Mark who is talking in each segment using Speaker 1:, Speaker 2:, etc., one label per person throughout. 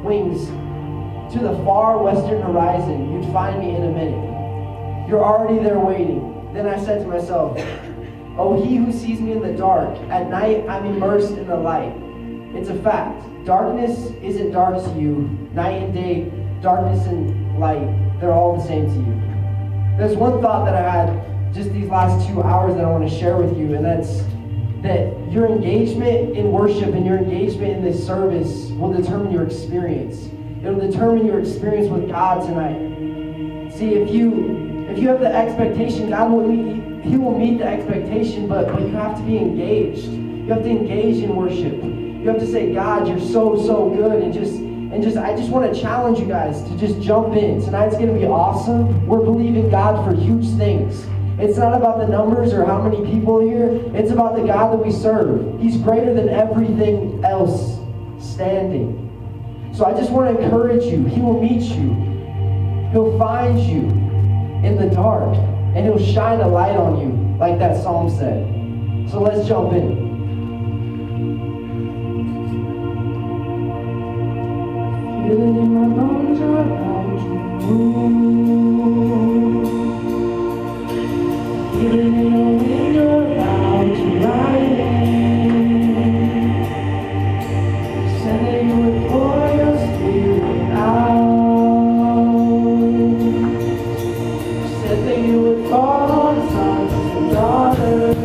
Speaker 1: wings to the far western horizon, you'd find me in a minute. You're already there waiting. Then I said to myself, oh, he who sees me in the dark, at night I'm immersed in the light. It's a fact. Darkness isn't dark to you. Night and day, darkness and light, they're all the same to you. There's one thought that I had just these last 2 hours that I want to share with you, and that's that your engagement in worship and your engagement in this service will determine your experience. It'll determine your experience with God tonight. See, if you have the expectation, God will meet, He will meet the expectation, but you have to be engaged. You have to engage in worship. You have to say, God, you're so good, and I just want to challenge you guys to just jump in. Tonight's going to be awesome. We're believing God for huge things. It's not about the numbers or how many people here. It's about the God that we serve. He's greater than everything else standing. So I just want to encourage you. He will meet you. He'll find you in the dark, and He'll shine a light on you, like that psalm said. So let's jump in. Feeling in my bones are about to move. Feeling in your wind are about to ride in. Said that you would pour your spirit out. Said that you would fall on sons and daughters.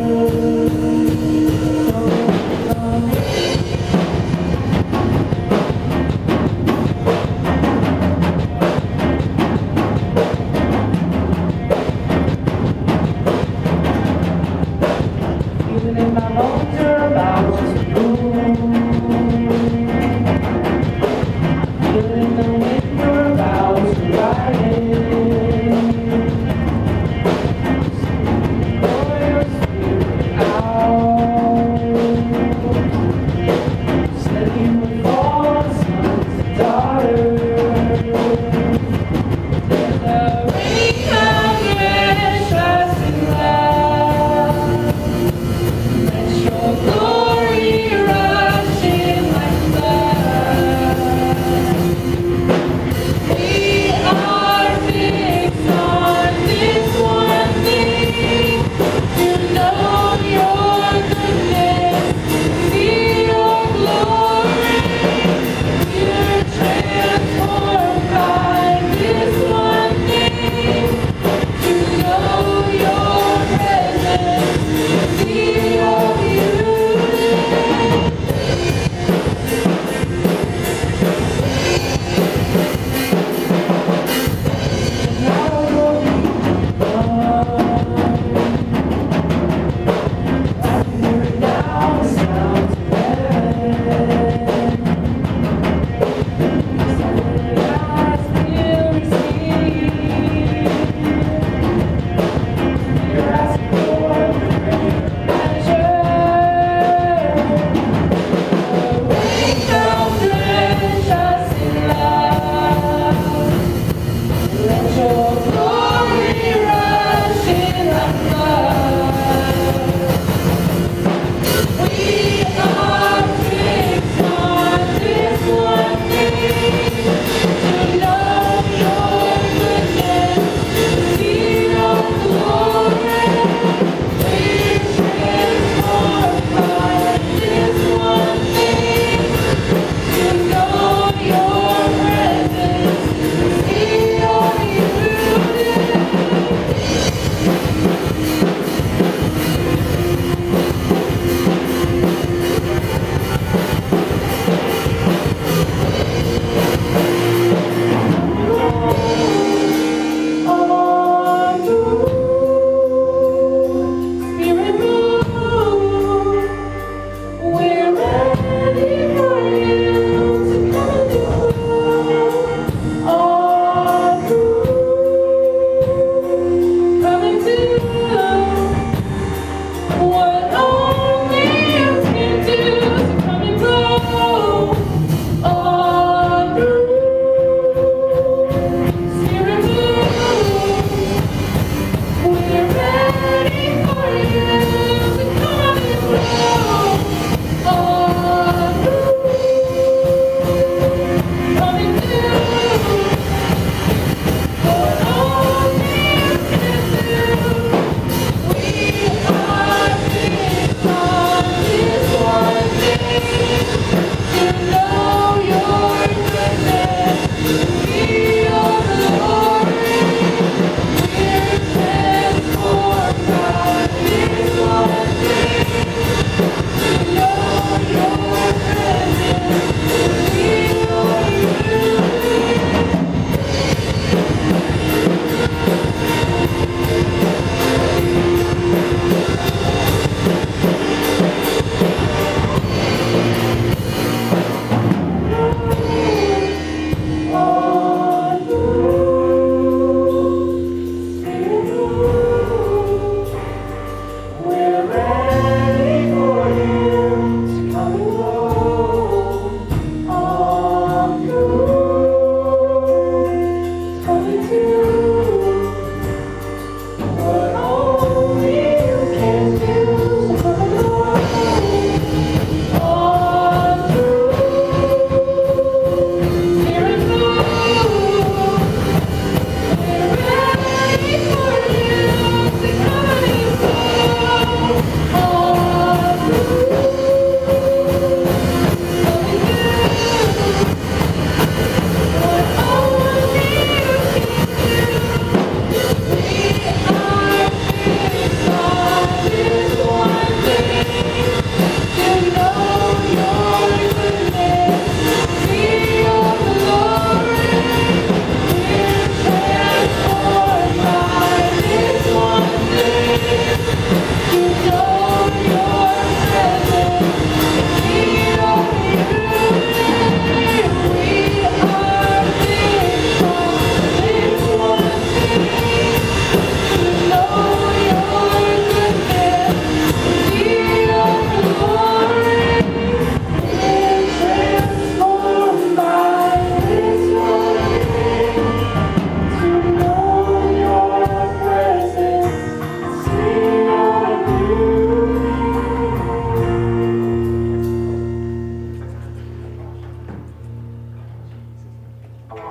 Speaker 2: Be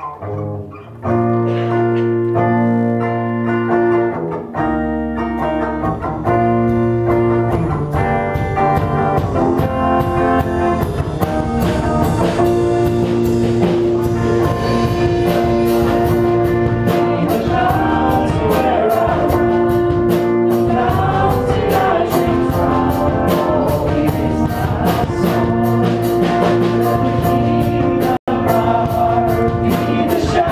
Speaker 2: the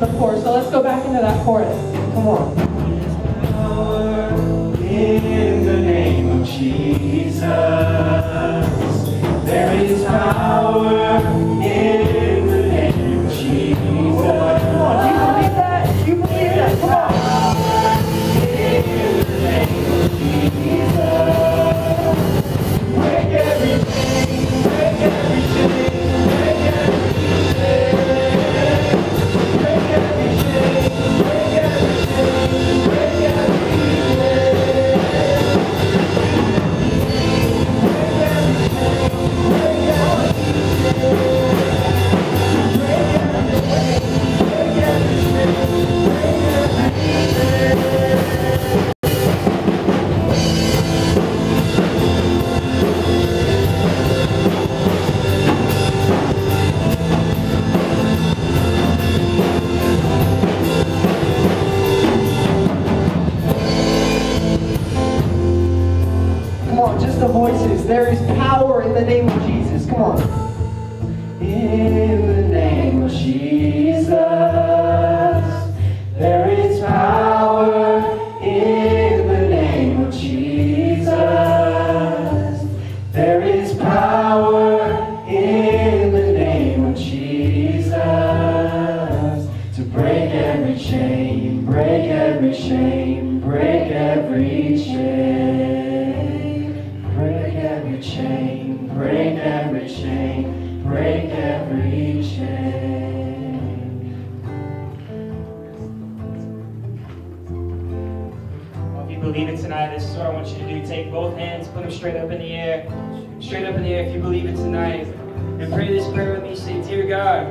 Speaker 2: the chorus. So let's go back into that chorus.
Speaker 1: Come on.
Speaker 3: In the name of Jesus, there is power in the name of Jesus.
Speaker 1: Come on, do you believe that? Do you believe that? Come on.
Speaker 3: In the name of Jesus, break every chain, break every chain, break every chain, break every chain, break every chain, break every chain.
Speaker 1: Come on, just the voices. There is power in the name of Jesus. Come on.
Speaker 3: In the name of Jesus, there is power. In the name of Jesus, there is power. In the name of Jesus, to break every chain, break every chain, break every chain, break every chain, break every chain, break every chain.
Speaker 4: Well, if you believe it tonight, this is what I want you to do. Take both hands, put them straight up in the air. Straight up in the air if you believe it tonight. And pray this prayer with me. Say, Dear God,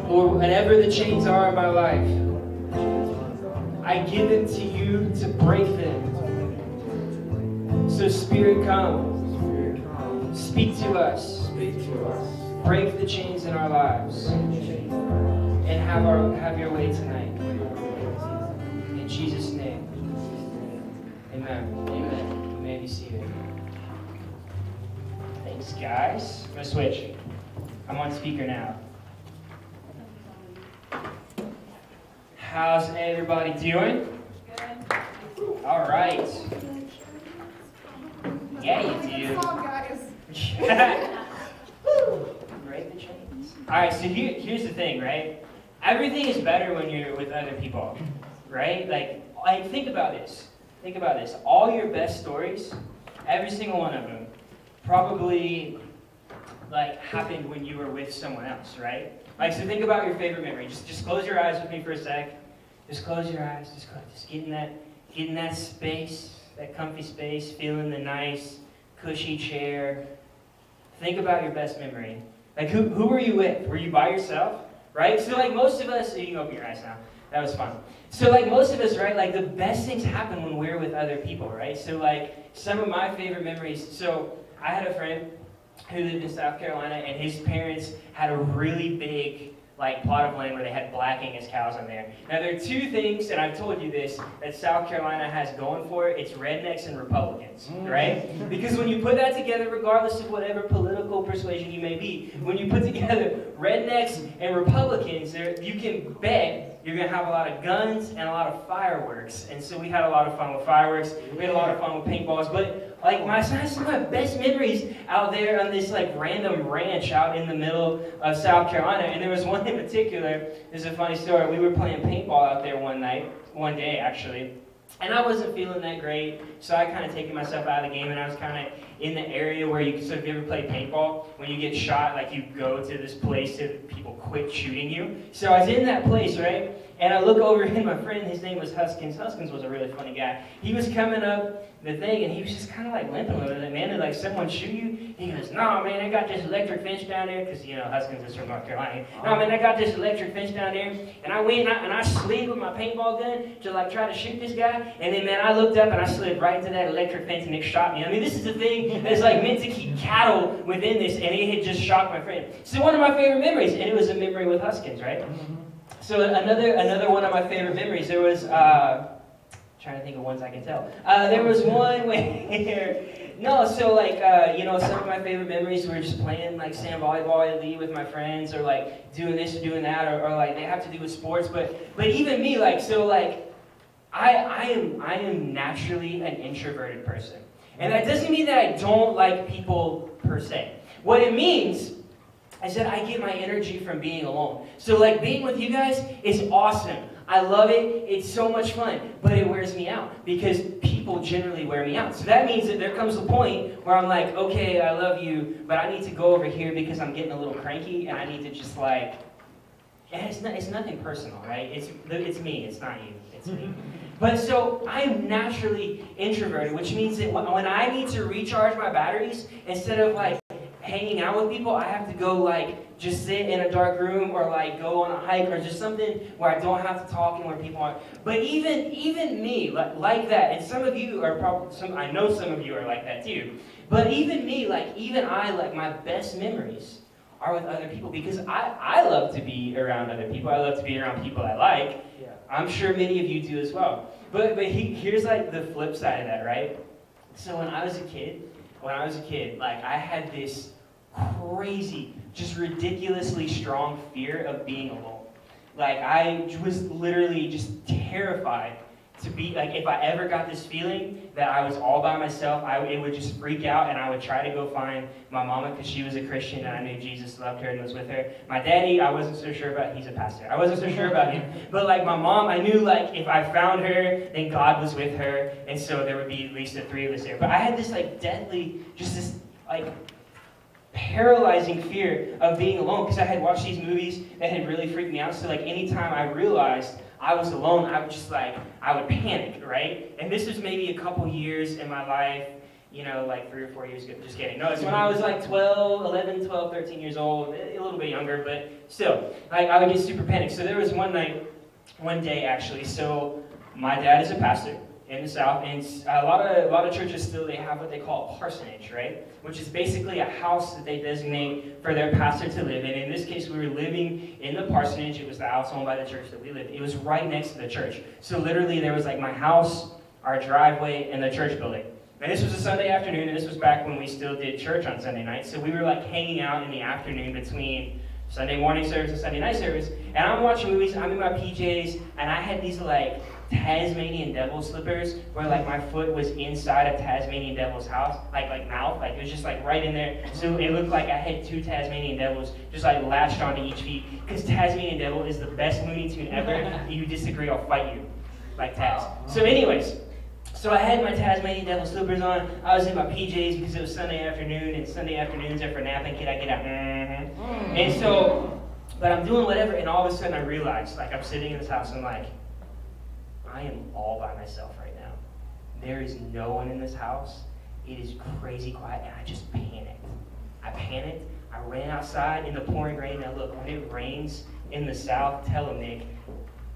Speaker 4: Lord, whatever the chains are in my life, I give them to you to break them. So Spirit, come. Speak to us. Break the chains in our lives. And have your way tonight. In Jesus' name. Amen. Amen. You may be seated. Thanks, guys. I'm going to switch. I'm on speaker now. How's everybody doing? Good. All right. Yeah, you do. Break the chains. All right, so here's the thing, right? Everything is better when you're with other people, right? Like think about this. Think about this. All your best stories, every single one of them, probably like happened when you were with someone else, right? Like, so think about your favorite memory. Just close your eyes with me for a sec. Just close your eyes. Just get in that space, that comfy space, feeling the nice, cushy chair. Think about your best memory. Like, who were you with? Were you by yourself? Right? So, like, most of us, you can open your eyes now. That was fun. So, like, most of us, right, like, the best things happen when we're with other people, right? So, like, some of my favorite memories, so I had a friend who lived in South Carolina, and his parents had a really big, like, plot of land where they had black Angus cows on there. Now, there are two things, and I've told you this, that South Carolina has going for it. It's rednecks and Republicans, right? Because when you put that together, regardless of whatever political persuasion you may be, when you put together rednecks and Republicans, you can bet you're going to have a lot of guns and a lot of fireworks. And so we had a lot of fun with fireworks. We had a lot of fun with paintballs. But like some of my best memories out there on this like random ranch out in the middle of South Carolina. And there was one in particular. There's a funny story. We were playing paintball out there one day actually. And I wasn't feeling that great, so I kind of taken myself out of the game, and I was kind of in the area where you, so if you ever play paintball, when you get shot, like you go to this place so people quit shooting you. So I was in that place, right? And I look over, and my friend, his name was Huskins. Huskins was a really funny guy. He was coming up the thing, and he was just kind of like limping a little bit. Man, did like someone shoot you? He goes, no, man, I got this electric fence down there, because, you know, Huskins is from North Carolina. No, man, I got this electric fence down there, and I went and I slid with my paintball gun to like try to shoot this guy, and then, man, I looked up and I slid right into that electric fence, and it shot me. I mean, this is the thing that's like meant to keep cattle within this, and it had just shocked my friend. So one of my favorite memories, and it was a memory with Huskins, right? So another one of my favorite memories, there was, trying to think of ones I can tell. There was one where, no, so like, some of my favorite memories were just playing like sand volleyball at Lee with my friends, or like doing this or doing that, or like they have to do with sports. But even me, like, so like, I am naturally an introverted person. And that doesn't mean that I don't like people per se. What it means is that I get my energy from being alone. So like being with you guys is awesome. I love it. It's so much fun. But it wears me out because people generally wear me out. So that means that there comes a point where I'm like, okay, I love you, but I need to go over here because I'm getting a little cranky and I need to just like, and it's nothing personal, right? It's me. It's not you. It's me. But so I'm naturally introverted, which means that when I need to recharge my batteries, instead of like hanging out with people, I have to go like just sit in a dark room or like go on a hike or just something where I don't have to talk and where people aren't. But even me, like that, and some of you are probably, I know some of you are like that too. But even me, even I, my best memories are with other people because I love to be around other people. I love to be around people I like. Yeah. I'm sure many of you do as well. But here's like the flip side of that, right? So when I was a kid, like I had this crazy, just ridiculously strong fear of being alone. Like I was literally just terrified to be, like if I ever got this feeling that I was all by myself, it would just freak out and I would try to go find my mama because she was a Christian and I knew Jesus loved her and was with her. My daddy, I wasn't so sure about, he's a pastor. I wasn't so sure about him. But like my mom, I knew like if I found her, then God was with her, and so there would be at least the three of us there. But I had this like deadly, just this like paralyzing fear of being alone because I had watched these movies that had really freaked me out. So like anytime I realized I was alone, I would panic, right? And this was maybe a couple years in my life, like 3 or 4 years ago. Just kidding. No, it's when I was like 11, 12, 13 years old, a little bit younger, but still, like I would get super panicked. So there was one day actually, so my dad is a pastor in the South, and a lot of churches still, they have what they call a parsonage, right? Which is basically a house that they designate for their pastor to live in. In this case, we were living in the parsonage. It was the house owned by the church that we lived in. It was right next to the church. So literally there was like my house, our driveway, and the church building. And this was a Sunday afternoon, and this was back when we still did church on Sunday nights. So we were like hanging out in the afternoon between Sunday morning service and Sunday night service. And I'm watching movies, I'm in my PJs, and I had these like Tasmanian devil slippers where like my foot was inside a Tasmanian devil's house, like mouth, like it was just like right in there. So it looked like I had 2 Tasmanian devils just like latched onto each feet. Because Tasmanian devil is the best Looney Tune ever. If you disagree, I'll fight you, like Taz. So anyways, so I had my Tasmanian devil slippers on. I was in my PJs because it was Sunday afternoon, and Sunday afternoons are for napping. Kid, I get out. And so, but I'm doing whatever, and all of a sudden I realized, like I'm sitting in this house, and I'm like, I am all by myself right now. There is no one in this house. It is crazy quiet, and I just panicked. I ran outside in the pouring rain. Now look, when it rains in the South, tell them, Nick,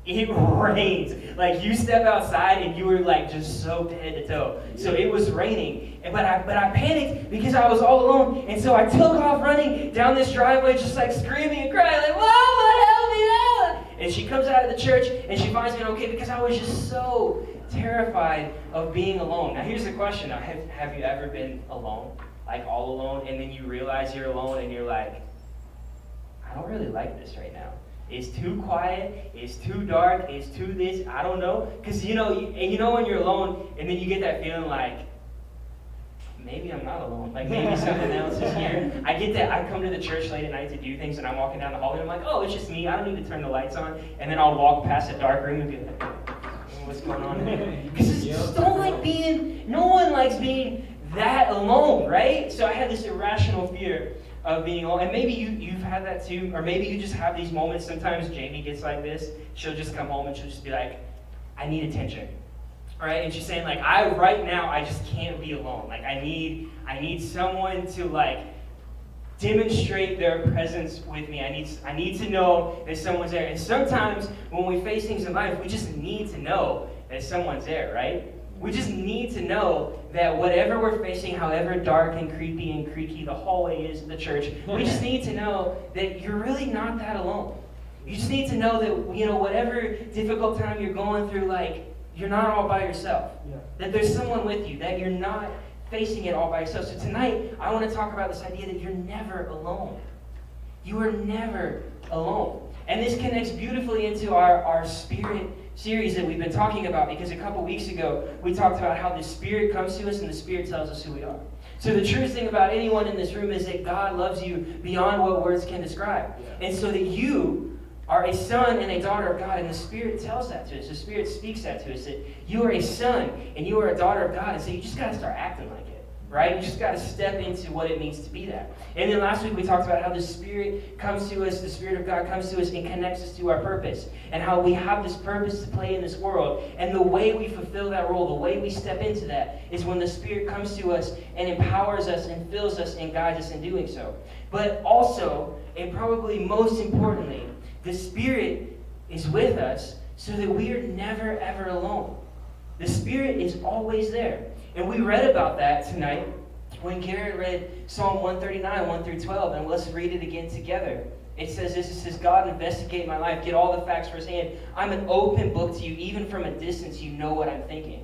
Speaker 4: it rains. Like you step outside and you were like just soaked head to toe. So it was raining, but I panicked because I was all alone, and so I took off running down this driveway, just like screaming and crying, like, "Mama, help me out!" And she comes out of the church and she finds me okay because I was just so terrified of being alone. Now here's the question: now, have you ever been alone, like all alone, and then you realize you're alone and you're like, I don't really like this right now. It's too quiet, it's too dark, it's too this, I don't know. Because when you're alone, and then you get that feeling like, maybe I'm not alone, like maybe something else is here. I get that, I come to the church late at night to do things, and I'm walking down the hallway, and I'm like, oh, it's just me, I don't need to turn the lights on. And then I'll walk past a dark room and be like, what's going on in here? Because no one likes being that alone, right? So I had this irrational fear of being alone. And maybe you've had that too, or maybe you just have these moments. Sometimes Jamie gets like this. She'll just come home and she'll just be like, I need attention. All right? And she's saying like, right now, I just can't be alone. Like I need someone to like demonstrate their presence with me. I need to know that someone's there. And sometimes when we face things in life, we just need to know that someone's there, right? We just need to know that whatever we're facing, however dark and creepy and creaky the hallway is of the church, we just need to know that you're really not that alone. You just need to know that, whatever difficult time you're going through, like, you're not all by yourself.
Speaker 1: Yeah.
Speaker 4: That there's someone with you, that you're not facing it all by yourself. So tonight, I want to talk about this idea that you're never alone. You are never alone. And this connects beautifully into our Spirit series that we've been talking about, because a couple weeks ago, we talked about how the Spirit comes to us and the Spirit tells us who we are. So the truest thing about anyone in this room is that God loves you beyond what words can describe. Yeah. And so that you are a son and a daughter of God, and the Spirit tells that to us. The Spirit speaks that to us, that you are a son and you are a daughter of God. And so you just got to start acting like it, right? You just got to step into what it means to be that. And then last week we talked about how the Spirit comes to us, the Spirit of God comes to us and connects us to our purpose, and how we have this purpose to play in this world. And the way we fulfill that role, the way we step into that, is when the Spirit comes to us and empowers us and fills us and guides us in doing so. But also, and probably most importantly, the Spirit is with us so that we are never, ever alone. The Spirit is always there. And we read about that tonight when Garrett read Psalm 139, 1 through 12, and let's read it again together. It says this, it says, God, investigate my life, get all the facts firsthand. I'm an open book to you, even from a distance, you know what I'm thinking.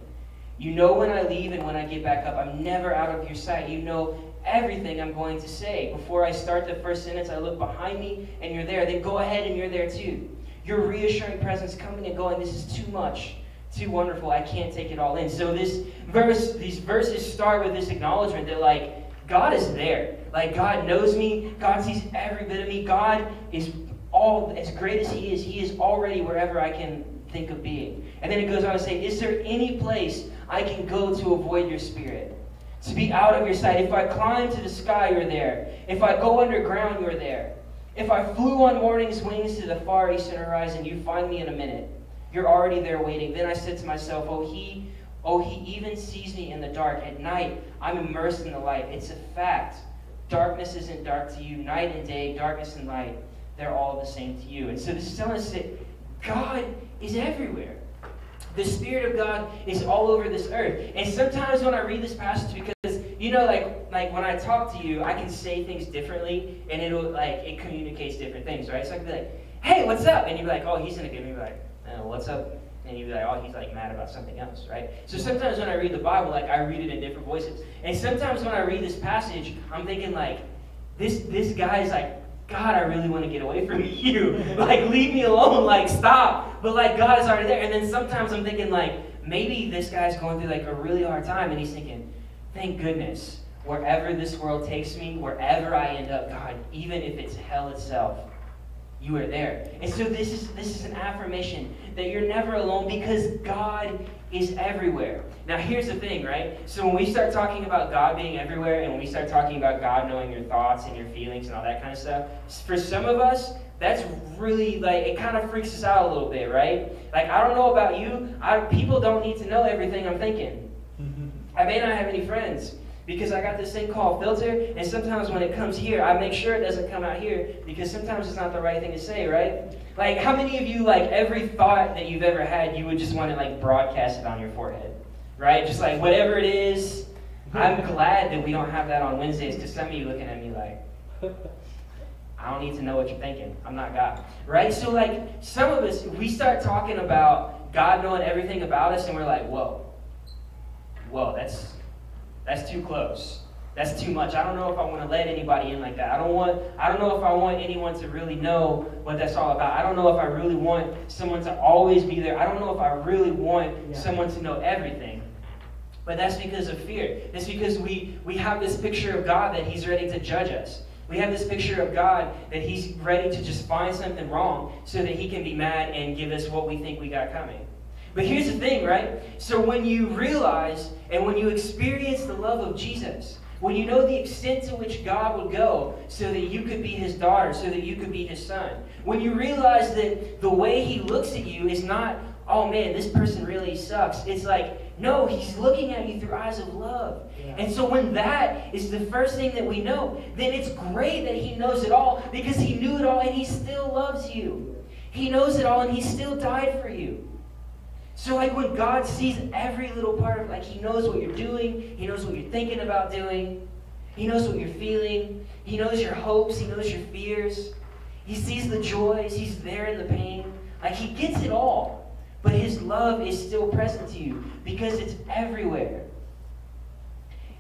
Speaker 4: You know when I leave and when I get back up. I'm never out of your sight. You know everything I'm going to say. Before I start the first sentence, I look behind me and you're there. Then go ahead and you're there too. Your reassuring presence coming and going, this is too much. Too wonderful, I can't take it all in. So these verses start with this acknowledgement that, like, God is there. Like, God knows me. God sees every bit of me. God is all, as great as He is already wherever I can think of being. And then it goes on to say, is there any place I can go to avoid your Spirit? To be out of your sight. If I climb to the sky, you're there. If I go underground, you're there. If I flew on morning's wings to the far eastern horizon, you find me in a minute. You're already there waiting. Then I said to myself, he even sees me in the dark. At night, I'm immersed in the light. It's a fact. Darkness isn't dark to you. Night and day, darkness and light, they're all the same to you. And so this is telling us that God is everywhere. The Spirit of God is all over this earth. And sometimes when I read this passage, because, you know, like when I talk to you, I can say things differently, and it communicates different things, right? So I can be like, hey, what's up? And you'd be like, oh, he's going to give me like, what's up? And you'd be like, oh, he's like mad about something else, right? So sometimes when I read the Bible, like, I read it in different voices. And sometimes when I read this passage, I'm thinking like, this guy's like, God, I really want to get away from you. Like, leave me alone, like, stop. But like, God is already there. And then sometimes I'm thinking like, maybe this guy's going through like a really hard time, and he's thinking, thank goodness, wherever this world takes me, wherever I end up, God, even if it's hell itself, you are there. And so this is an affirmation that you're never alone, because God is everywhere. Now here's the thing, right? So when we start talking about God being everywhere, and when we start talking about God knowing your thoughts and your feelings and all that kind of stuff, for some of us, that's really, like, it kind of freaks us out a little bit, right? Like, I don't know about you, people don't need to know everything I'm thinking. I may not have any friends, because I got this thing called filter, and sometimes when it comes here, I make sure it doesn't come out here, because sometimes it's not the right thing to say, right? Like, how many of you, like, every thought that you've ever had, you would just want to, like, broadcast it on your forehead, right? Just, like, whatever it is. I'm glad that we don't have that on Wednesdays, because some of you looking at me like, I don't need to know what you're thinking. I'm not God, right? So, like, some of us, we start talking about God knowing everything about us, and we're like, whoa, that's too close. That's too much. I don't know if I want to let anybody in like that. I don't know if I want anyone to really know what that's all about. I don't know if I really want someone to always be there. I don't know if I really want someone to know everything. But that's because of fear. It's because we have this picture of God that He's ready to judge us. We have this picture of God that He's ready to just find something wrong so that He can be mad and give us what we think we got coming. But here's the thing, right? So when you realize and when you experience the love of Jesus, when you know the extent to which God would go so that you could be His daughter, so that you could be His son, when you realize that the way He looks at you is not, oh man, this person really sucks. It's like, no, He's looking at you through eyes of love. Yeah. And so when that is the first thing that we know, then it's great that He knows it all, because He knew it all and He still loves you. He knows it all and He still died for you. So like when God sees every little part of, like, He knows what you're doing, He knows what you're thinking about doing, He knows what you're feeling, He knows your hopes, He knows your fears, He sees the joys, He's there in the pain. Like, He gets it all. But his love is still present to you because it's everywhere.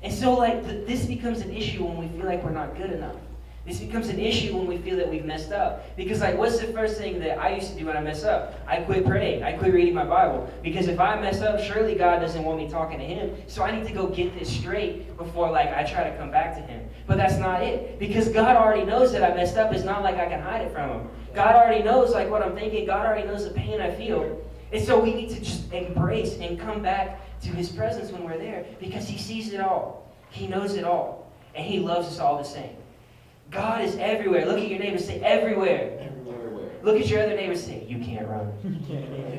Speaker 4: And so this becomes an issue when we feel like we're not good enough. This becomes an issue when we feel that we've messed up. Because what's the first thing that I used to do when I mess up? I quit praying. I quit reading my Bible. Because if I mess up, surely God doesn't want me talking to him. So I need to go get this straight before I try to come back to him. But that's not it. Because God already knows that I messed up. It's not like I can hide it from him. God already knows what I'm thinking. God already knows the pain I feel. And so we need to just embrace and come back to his presence when we're there. Because he sees it all. He knows it all. And he loves us all the same. God is everywhere. Look at your neighbor, say everywhere. Everywhere. Look at your other neighbor, say, you can't run.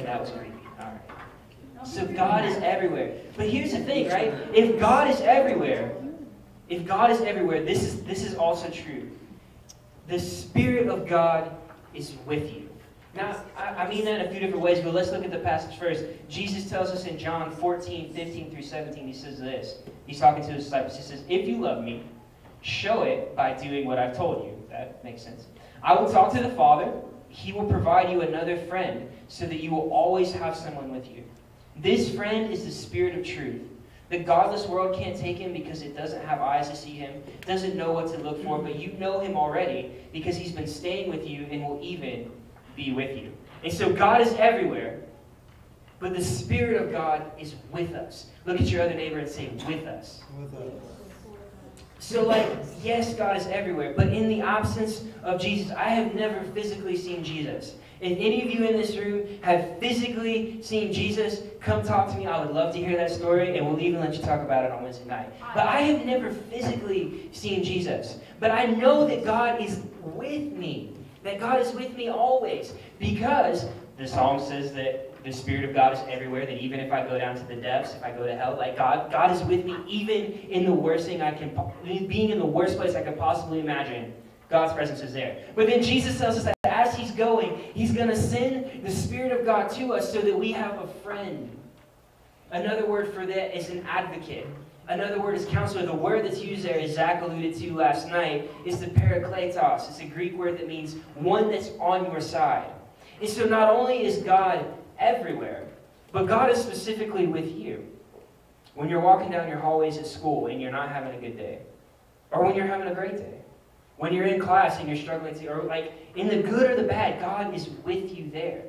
Speaker 4: That was creepy. All right. So God is everywhere. But here's the thing, right? If God is everywhere, this is also true. The Spirit of God is with you. Now, I mean that in a few different ways, but let's look at the passage first. Jesus tells us in John 14, 15 through 17, he says this. He's talking to his disciples. He says, if you love me, show it by doing what I've told you. That makes sense. I will talk to the Father. He will provide you another friend so that you will always have someone with you. This friend is the Spirit of truth. The godless world can't take him because it doesn't have eyes to see him, doesn't know what to look for, but you know him already because he's been staying with you and will even be with you. And so God is everywhere, but the Spirit of God is with us. Look at your other neighbor and say, with us.
Speaker 3: With us.
Speaker 4: So yes, God is everywhere, but in the absence of Jesus, I have never physically seen Jesus. If any of you in this room have physically seen Jesus, come talk to me. I would love to hear that story, and we'll even let you talk about it on Wednesday night. But I have never physically seen Jesus. But I know that God is with me, that God is with me always, because the Psalm says that the Spirit of God is everywhere, that even if I go down to the depths, if I go to hell, God is with me even in the worst thing being in the worst place I could possibly imagine. God's presence is there. But then Jesus tells us that as he's going, he's going to send the Spirit of God to us so that we have a friend. Another word for that is an advocate. Another word is counselor. The word that's used there, as Zach alluded to last night, is the parakletos. It's a Greek word that means one that's on your side. And so not only is God everywhere, but God is specifically with you. When you're walking down your hallways at school and you're not having a good day, or when you're having a great day, when you're in class and you're struggling to, or in the good or the bad, God is with you there.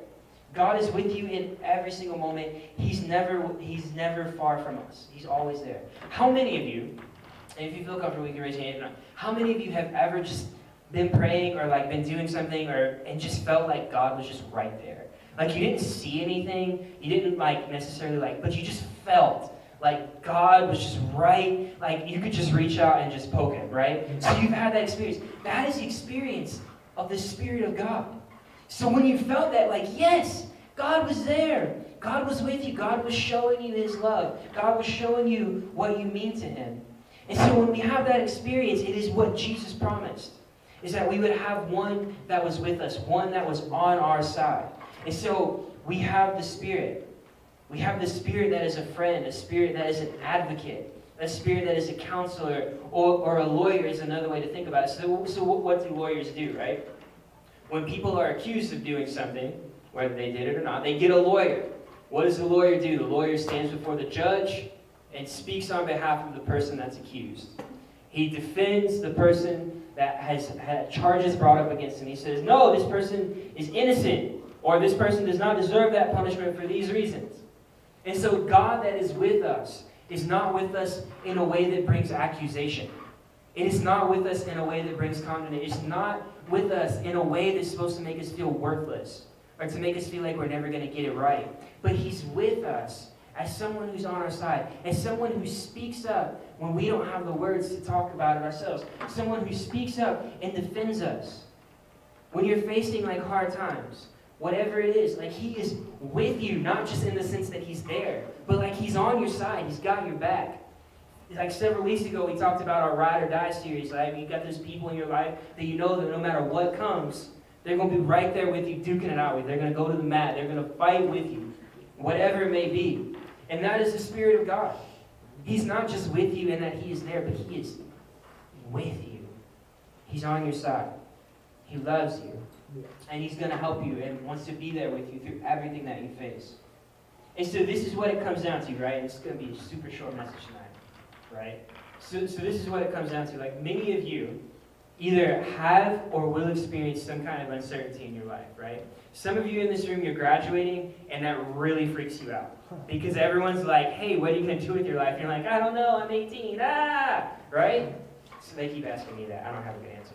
Speaker 4: God is with you in every single moment. He's never far from us. He's always there. How many of you, and if you feel comfortable, you can raise your hand. How many of you have ever just been praying or been doing something and just felt like God was just right there? You didn't see anything, you didn't necessarily but you just felt like God was just right, you could just reach out and just poke him, right? So you've had that experience. That is the experience of the Spirit of God. So when you felt that, yes, God was there. God was with you. God was showing you his love. God was showing you what you mean to him. And so when we have that experience, it is what Jesus promised, is that we would have one that was with us, one that was on our side. And so we have the Spirit. We have the Spirit that is a friend, a Spirit that is an advocate, a Spirit that is a counselor, or a lawyer is another way to think about it. So what do lawyers do, right? When people are accused of doing something, whether they did it or not, they get a lawyer. What does the lawyer do? The lawyer stands before the judge and speaks on behalf of the person that's accused. He defends the person that has had charges brought up against him. He says, no, this person is innocent, or this person does not deserve that punishment for these reasons. And so God that is with us is not with us in a way that brings accusation. It is not with us in a way that brings condemnation. It's not with us in a way that's supposed to make us feel worthless or to make us feel like we're never going to get it right. But he's with us as someone who's on our side, as someone who speaks up when we don't have the words to talk about it ourselves, someone who speaks up and defends us. When you're facing hard times, whatever it is, he is with you, not just in the sense that he's there, but he's on your side, he's got your back. Several weeks ago, we talked about our Ride or Die series. You got those people in your life that you know that no matter what comes, they're going to be right there with you, duking it out with you. They're going to go to the mat. They're going to fight with you, whatever it may be. And that is the Spirit of God. He's not just with you in that he is there, but he is with you. He's on your side. He loves you. And he's going to help you and wants to be there with you through everything that you face. And so this is what it comes down to, right? It's going to be a super short message tonight, right? So this is what it comes down to. Like, many of you either have or will experience some kind of uncertainty in your life, right? Some of you in this room, you're graduating, and that really freaks you out. Because everyone's like, hey, what are you going to do with your life? And you're like, I don't know, I'm 18, right? So they keep asking me that. I don't have a good answer.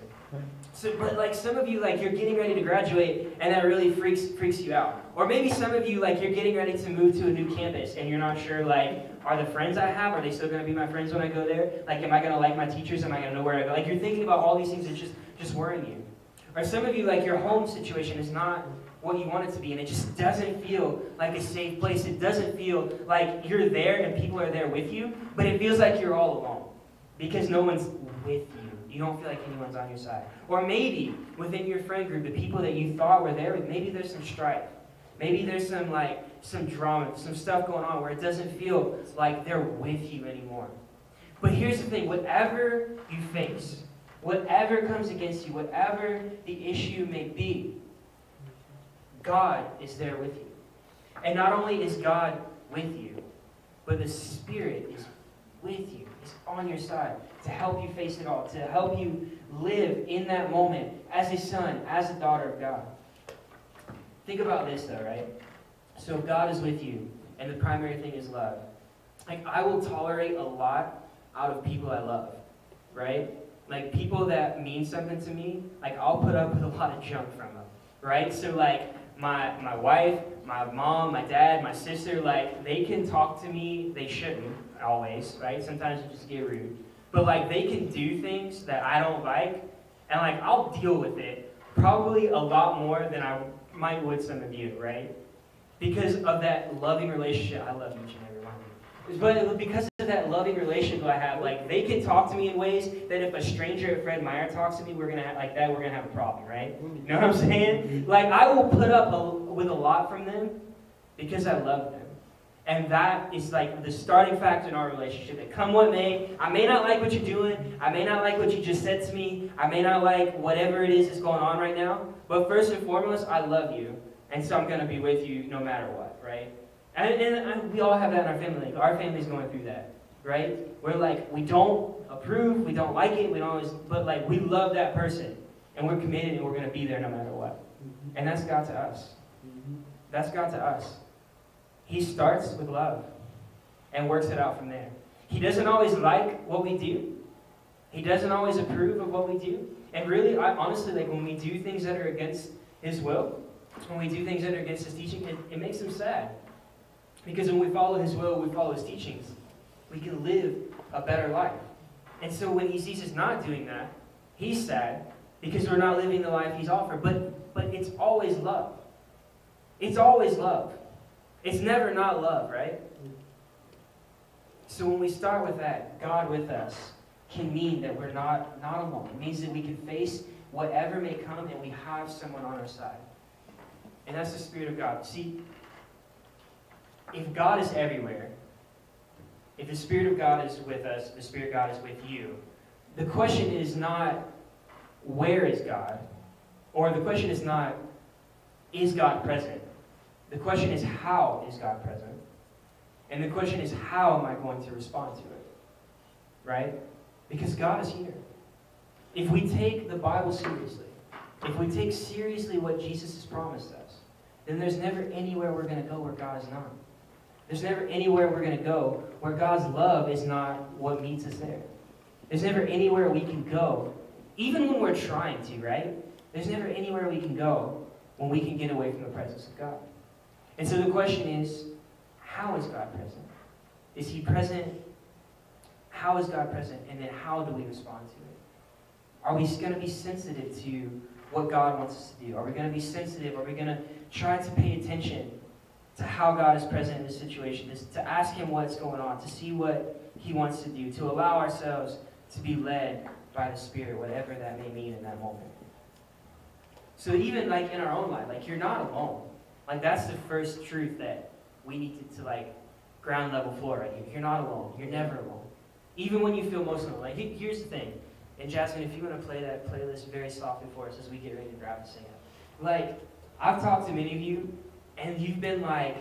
Speaker 4: So, but like some of you, like you're getting ready to graduate, and that really freaks you out. Or maybe some of you, like you're getting ready to move to a new campus, and you're not sure, like, are the friends I have, are they still going to be my friends when I go there? Like, am I going to like my teachers? Am I going to know where I go? Like, you're thinking about all these things that just worrying you. Or some of you, like your home situation is not what you want it to be, and it just doesn't feel like a safe place. It doesn't feel like you're there and people are there with you, but it feels like you're all alone because no one's with you. You don't feel like anyone's on your side. Or maybe within your friend group, the people that you thought were there with, maybe there's some strife. Maybe there's some drama, some stuff going on where it doesn't feel like they're with you anymore. But here's the thing, whatever you face, whatever comes against you, whatever the issue may be, God is there with you. And not only is God with you, but the Spirit is with you. It's on your side to help you face it all, to help you live in that moment as a son, as a daughter of God. Think about this though, right? So if God is with you, and the primary thing is love, like I will tolerate a lot out of people I love, right? Like people that mean something to me, like I'll put up with a lot of junk from them, right? So like my wife, my mom, my dad, my sister, like they can talk to me, they shouldn't always, right? Sometimes you just get rude. But like they can do things that I don't like, and like I'll deal with it probably a lot more than I might with some of you, right? Because of that loving relationship. I love each and every one of you. But because of that loving relationship I have, like they can talk to me in ways that if a stranger at Fred Meyer talks to me, we're gonna have a problem, right? You know what I'm saying? Like I will put up with a lot from them because I love them. And that is like the starting factor in our relationship. That come what may, I may not like what you're doing. I may not like what you just said to me. I may not like whatever it is that's going on right now. But first and foremost, I love you. And so I'm going to be with you no matter what, right? And we all have that in our family. Like our family's going through that, right? We're like, we don't approve, we don't like it, we don't always, but like we love that person. And we're committed and we're going to be there no matter what. And that's God to us. That's God to us. He starts with love and works it out from there. He doesn't always like what we do. He doesn't always approve of what we do. And really, honestly, like when we do things that are against His will, when we do things that are against His teaching, it makes Him sad. Because when we follow His will, we follow His teachings, we can live a better life. And so when He sees us not doing that, He's sad because we're not living the life He's offered. But it's always love. It's always love. It's never not love, right? So when we start with that, God with us, can mean that we're not alone. It means that we can face whatever may come and we have someone on our side. And that's the Spirit of God. See, if God is everywhere, if the Spirit of God is with us, the Spirit of God is with you, the question is not, where is God? Or the question is not, is God present? The question is, how is God present? And the question is, how am I going to respond to it? Right? Because God is here. If we take the Bible seriously, if we take seriously what Jesus has promised us, then there's never anywhere we're going to go where God is not. There's never anywhere we're going to go where God's love is not what meets us there. There's never anywhere we can go, even when we're trying to, right? There's never anywhere we can go when we can get away from the presence of God. And so the question is, how is God present? Is He present? How is God present? And then how do we respond to it? Are we going to be sensitive to what God wants us to do? Are we going to be sensitive? Are we going to try to pay attention to how God is present in this situation? To ask Him what's going on, to see what He wants to do, to allow ourselves to be led by the Spirit, whatever that may mean in that moment. So even like in our own life, like you're not alone. Like that's the first truth that we need to like ground level floor right here. You're not alone. You're never alone. Even when you feel most alone. Like here's the thing. And Jasmine, if you want to play that playlist very softly for us as we get ready to grab and sing it. Like, I've talked to many of you, and you've been like,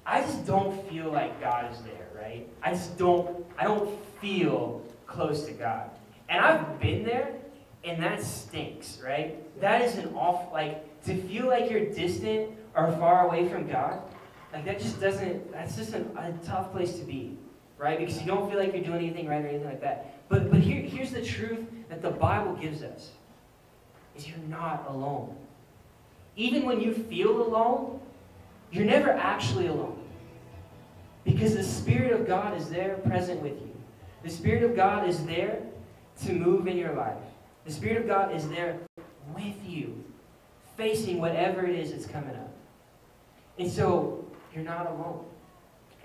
Speaker 4: I just don't feel like God is there, right? I don't feel close to God. And I've been there, and that stinks, right? That is an awful, like, to feel like you're distant or far away from God, like that's just a tough place to be, right? Because you don't feel like you're doing anything right or anything like that. But here's the truth that the Bible gives us, is you're not alone. Even when you feel alone, you're never actually alone. Because the Spirit of God is there present with you. The Spirit of God is there to move in your life. The Spirit of God is there with you, facing whatever it is that's coming up. And so, you're not alone.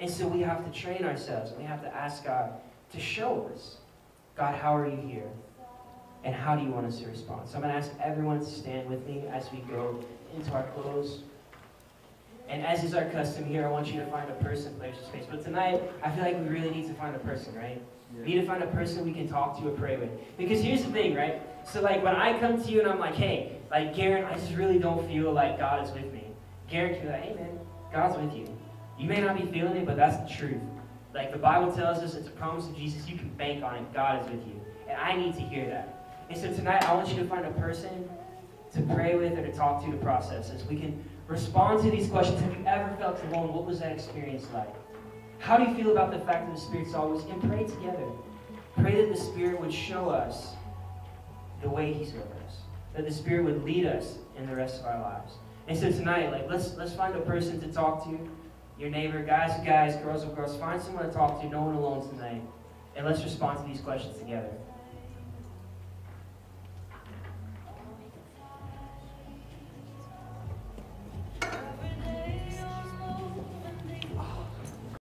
Speaker 4: And so we have to train ourselves, and we have to ask God to show us, God, how are you here? And how do you want us to respond? So I'm going to ask everyone to stand with me as we go into our close. And as is our custom here, I want you to find a person, place, or space. But tonight, I feel like we really need to find a person, right? Yeah. We need to find a person we can talk to or pray with. Because here's the thing, right? So like when I come to you and I'm like, hey, like Garen, I just really don't feel like God is with me. Garen can be like, hey man, God's with you. You may not be feeling it, but that's the truth. Like the Bible tells us, it's a promise of Jesus. You can bank on it. God is with you. And I need to hear that. And so tonight, I want you to find a person to pray with or to talk to process this. We can respond to these questions. Have you ever felt alone? What was that experience like? How do you feel about the fact that the Spirit's always? And pray together. Pray that the Spirit would show us the way He's with us. That the Spirit would lead us in the rest of our lives. And so tonight, like let's find a person to talk to. Your neighbor, guys, girls, find someone to talk to. No one alone tonight. And let's respond to these questions together.